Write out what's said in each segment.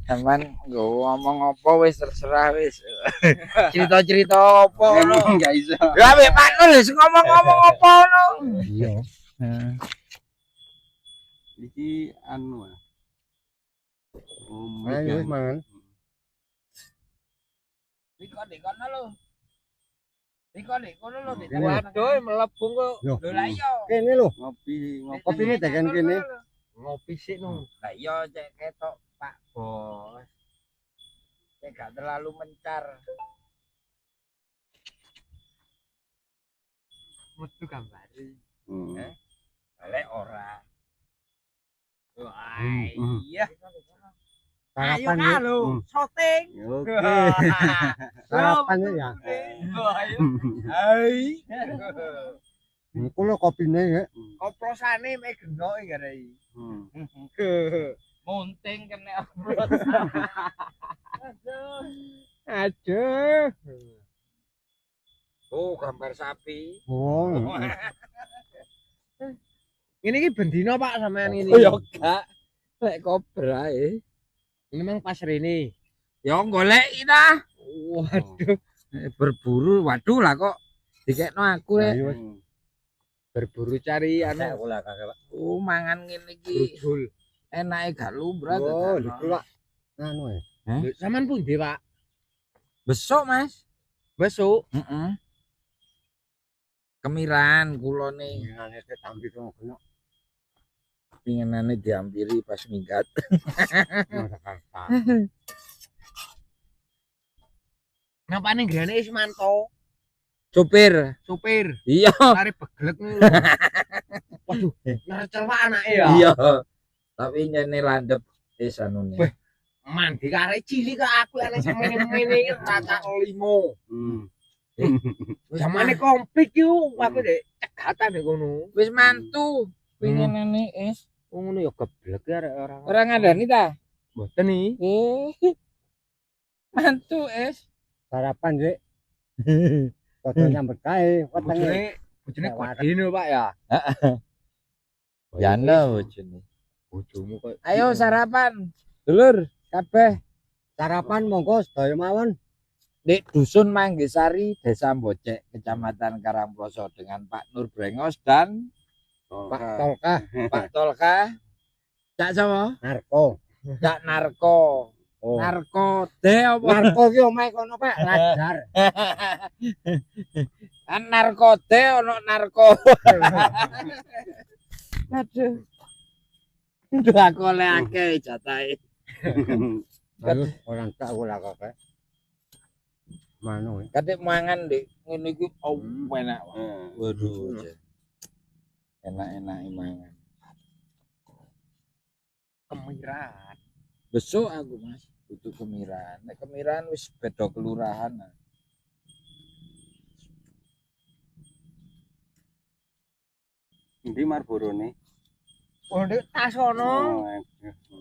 Aman nggo ngomong apa wis terserah wis. Cerita-cerita apa ngono. Enggak iso. Ya wis Pak Nur wis ngomong-ngomong apa ngono. Iya. Heeh. Iki anu. Ayo wis mangan. Riko nek kono lho. Riko nek kono lho. Kene. Waduh mlebu kok. Yo. Lho lah iya. Kene lho. Ngopi Kopine tekan kene. Ngopi sik no. Lah iya cek ketok Pak Bos. Cek gak terlalu mencar. Metu gambare. Hmm. Balik ora. Wah, iya. Ayo Sarapan lho, syuting. Oke. Sarapan ya. Hai. Iku lho kopine ya. Oprosane mek genok iki gara iki. Munting kena opros. Aduh. Oh, gambar sapi. Oh. Ini ki bendino Pak sampean ini. Oh, ya gak. Lek kobra Ini memang pas rene. Ya goleki dah. Waduh. Berburu, waduh lah kok dikekno aku rek. Ayo Berburu cari anu. aku lah kakek Pak. Oh, mangan ngene iki. Brudul. Enake gak lumrah Oh, dadakno. iki Pak. Anu ya. Hah? Sampean pundi, Pak? Besok, Mas. Besok. Heeh. Kemiran kulone. Ngene tek tampi kena Pingenane diampiri pas minggat. Jakarta. Napa ning grene Ismanto? Supir. Iya. Lari beglek nih. Waduh, ngerecel Pak anake ya. Iya. Tapi nyene landep anune. Weh. Mandi kare cilik ke aku ana semene-mene tata limo. Zamane komplit yo, aku dek cegatan dek kono. Wis mantu. Pingenane es. Ngono ya geblek ya ora. Ora ngandani ta? Mboten iki. Mantu es. Sarapan, Dik. Padha nyambet kae wetenge. Bojone kodine Pak ya. Heeh. Yana bojone. Bojomu kok. Ayo sarapan. Dulur, kabeh. Sarapan monggo sedaya mawon. Di Dusun Manggisari, Desa Mbocek, Kecamatan Karangploso dengan Pak Nur Brengos dan Pak Tolkah, Pak Tolka. Cak sapa? Narko. Cak Narko. Oh. Narko de apa? Narko ki omahe kono Pak, Lajar. Kan narko de ono narko. Aduh. Duh aku oleh akeh jatahe. Terus orang tak ora kakek. Mano. Kadek mangan Dik, ngene iki enak. Waduh. Enak-enak mangan. Kemiran. Besok aku Mas, butuh kemiran. Nek kemiran wis beda kelurahan. Ndi marborone? Oh, Dik tas ono.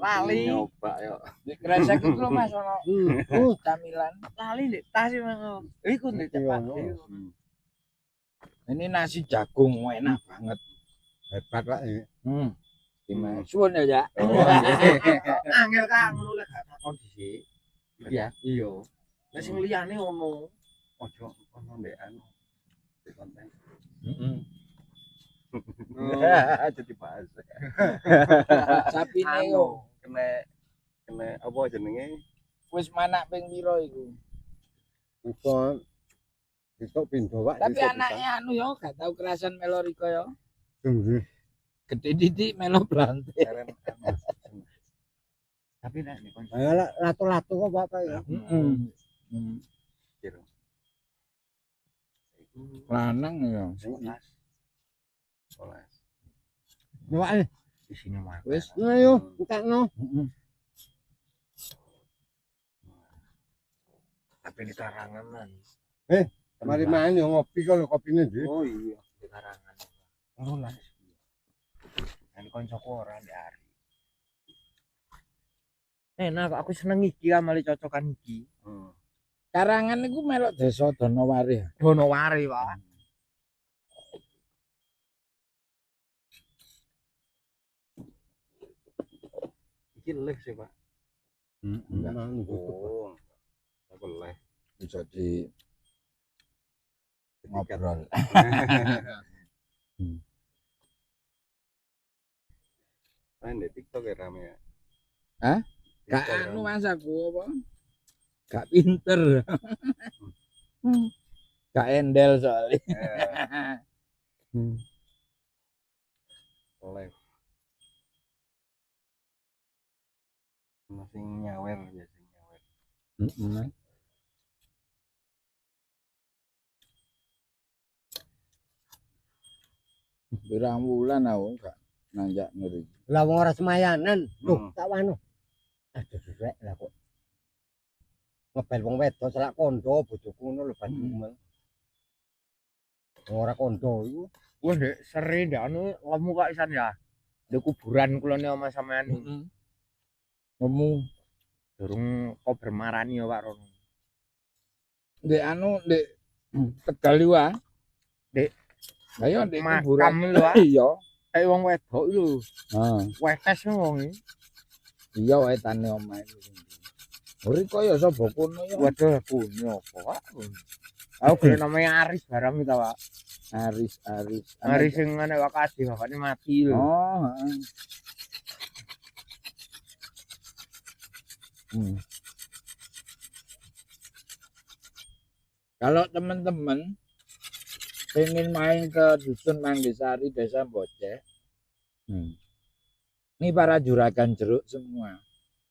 Lali. Nyoba yo. Nek kresek iku lho Mas ono. Camilan. Lali Dik tas Mas. Iku Dik cepat. Ini nasi jagung enak banget. Hebat Pak iki. Gimana? Suwun ya. Angel Kang ngono lek gak takon dhisik. Iya. Iya. Lah sing liyane ono. Ojo ono ndek anu. Di konten. Heeh. Jadi bahas. Sapine Anu, yo kena apa jenenge? wis manak ping pira iku. Iku besok pindho Pak. Tapi anaknya anu yo gak tau kerasan melo Riko yo. Nggih. Gede didik melo blante. Tapi nek nek konco Ayo latu-latu kok Bapak ya. Heeh. kira. Lanang yo. 11. Wah, Di sini mah. Wis. ayo entekno. Heeh. Tapi di karangan man. Mari main yo ngopi kalau kopine nggih. Oh iya, di karangan. Oh lah. Kan koncoku ora ndari. Enak aku seneng iki amale cocokan iki. Karangan niku melok desa Donowari. Donowari, Pak. Iki live sih, Pak. Enggak. Nah, tutup. Oh, nggak boleh. bisa di Ketika ngobrol. main di TikTok ya rame ya. Hah? Gak TikTok anu rame. mas aku apa? Gak pinter. Gak endel soalnya. Live masih nyawer biasanya nyawer. Pirang bulan aku gak nanjak ngeri. Lah wong ora semayanan. Loh, Hmm. tak wano. Aduh rek lah kok. Ngebel wong wedok selak kondo bojoku ngono lho Bandung. Ora kondo iku. Wah, Dek, seri ndak anu kamu kok isan ya. Di kuburan kula ne oma sampean Ngemu durung kok bermarani ya Pak Rono. di anu di Tegal iku. Dek, Ayo di makam kuburan. lho, Pak. Iya. Kayak wong wedok lho. Heeh. Wetes wong iki. Iya wetane omahe iku. Ori kaya sapa kono ya. Waduh, punya apa, Pak? Aku gelem namanya Aris barang kita, Pak. Aris. Aris sing ngene wakadi bapaknya mati lho. Oh, heeh. Kalau teman-teman pengen main ke dusun Manggisari Desa Boceh, ini para juragan jeruk semua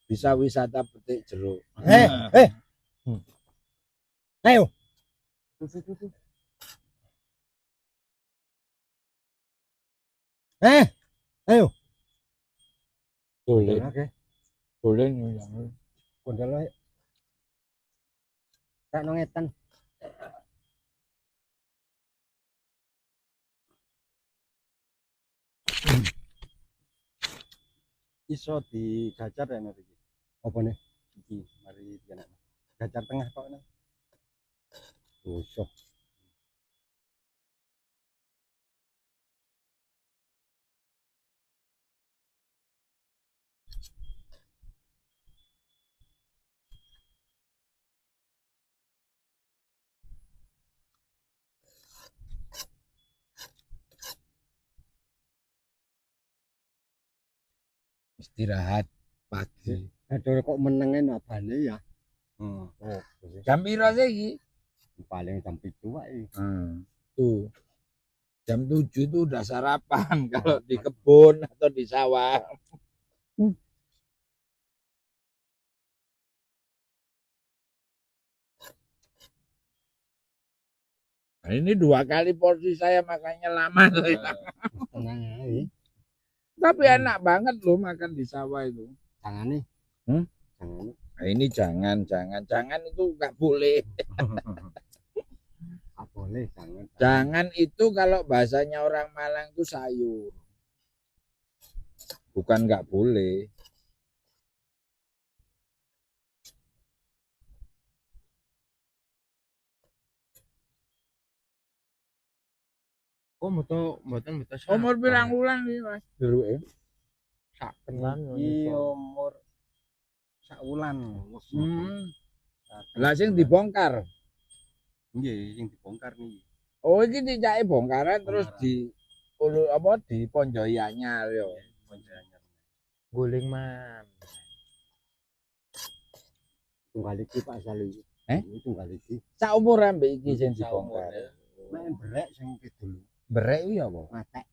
bisa wisata petik jeruk. Ayo. Ayo. Boleh, Oke. boleh nyulang. Kondo lho. Tak nongetan. Iso digajar ya nek iki. Apa nih? Iki mari dikenak. Gajar tengah tok nek. Usuk. Istirahat pagi. Aduh kok menengen abane ya. Hmm. Oh, Jam piro sih iki? paling jam 7 wae. Tuh. Jam 7 itu udah sarapan kalau di kebun atau di sawah. Nah, ini 2 kali porsi saya makanya lama tuh. Tenang ae. Tapi enak banget loh makan di sawah itu. Jangan nih. Hmm? Jangan. Nah, ini jangan itu nggak boleh. Ah, boleh, jangan. Jangan itu kalau bahasanya orang Malang itu sayur. Bukan nggak boleh. Kok mboten Umur pirang wulan iki, Mas? Deruke. saken kan Iki umur sak wulan. Lah sing dibongkar. Nggih, sing dibongkar nih. Oh, iki dicake bongkaran terus Bongkaran. di apa di ponjoi anyar yo. Ponjanya. guling man. Tunggal iki Pak Salu. Ini tunggal iki. Sak umur ambek iki sing Sak umur, dibongkar. ya. Main berek sing kidul. Berek iki apa? Matek.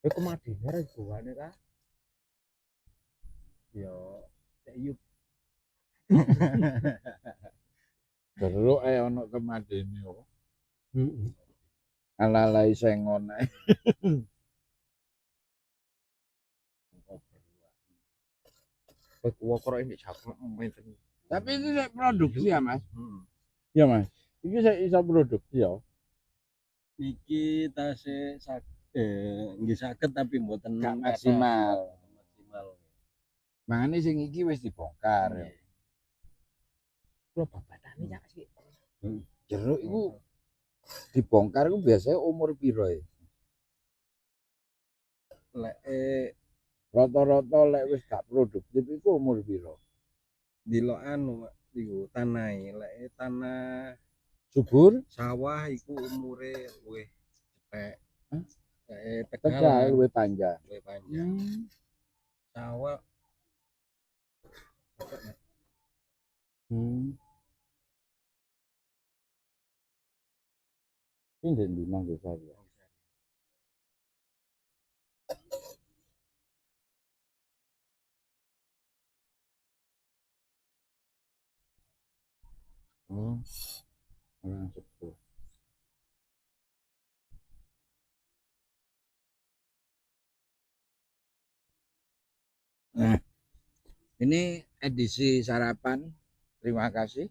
Iku madine ra gowane ta. Yo, cek yuk. Jeruk ono kemadene kok. Heeh. Ala-ala sengon ae. Kowe kok ndek cakep menten. Tapi ini sik produksi ya, Mas? Hmm. Iya, Mas. Iki sik iso produksi ya. Iki tasih nggih saged tapi mboten Gak maksimal. maksimal. Mangane sing iki wis dibongkar ya. Kulo babatane cak sih. Jeruk iku dibongkar iku biasanya umur piro ya? Lek Rata-rata lek wis gak produktif iku umur piro? Di lo anu Mak, iku tanah lek tanah Subur? sawah iku umure luwih cepek. Hah? Tegal Tegal luwih panjang. luwih panjang. Hmm. Sawah Hmm. Ini di mana saya? Oh, orang Sepuh. Nah, ini edisi sarapan. Terima kasih.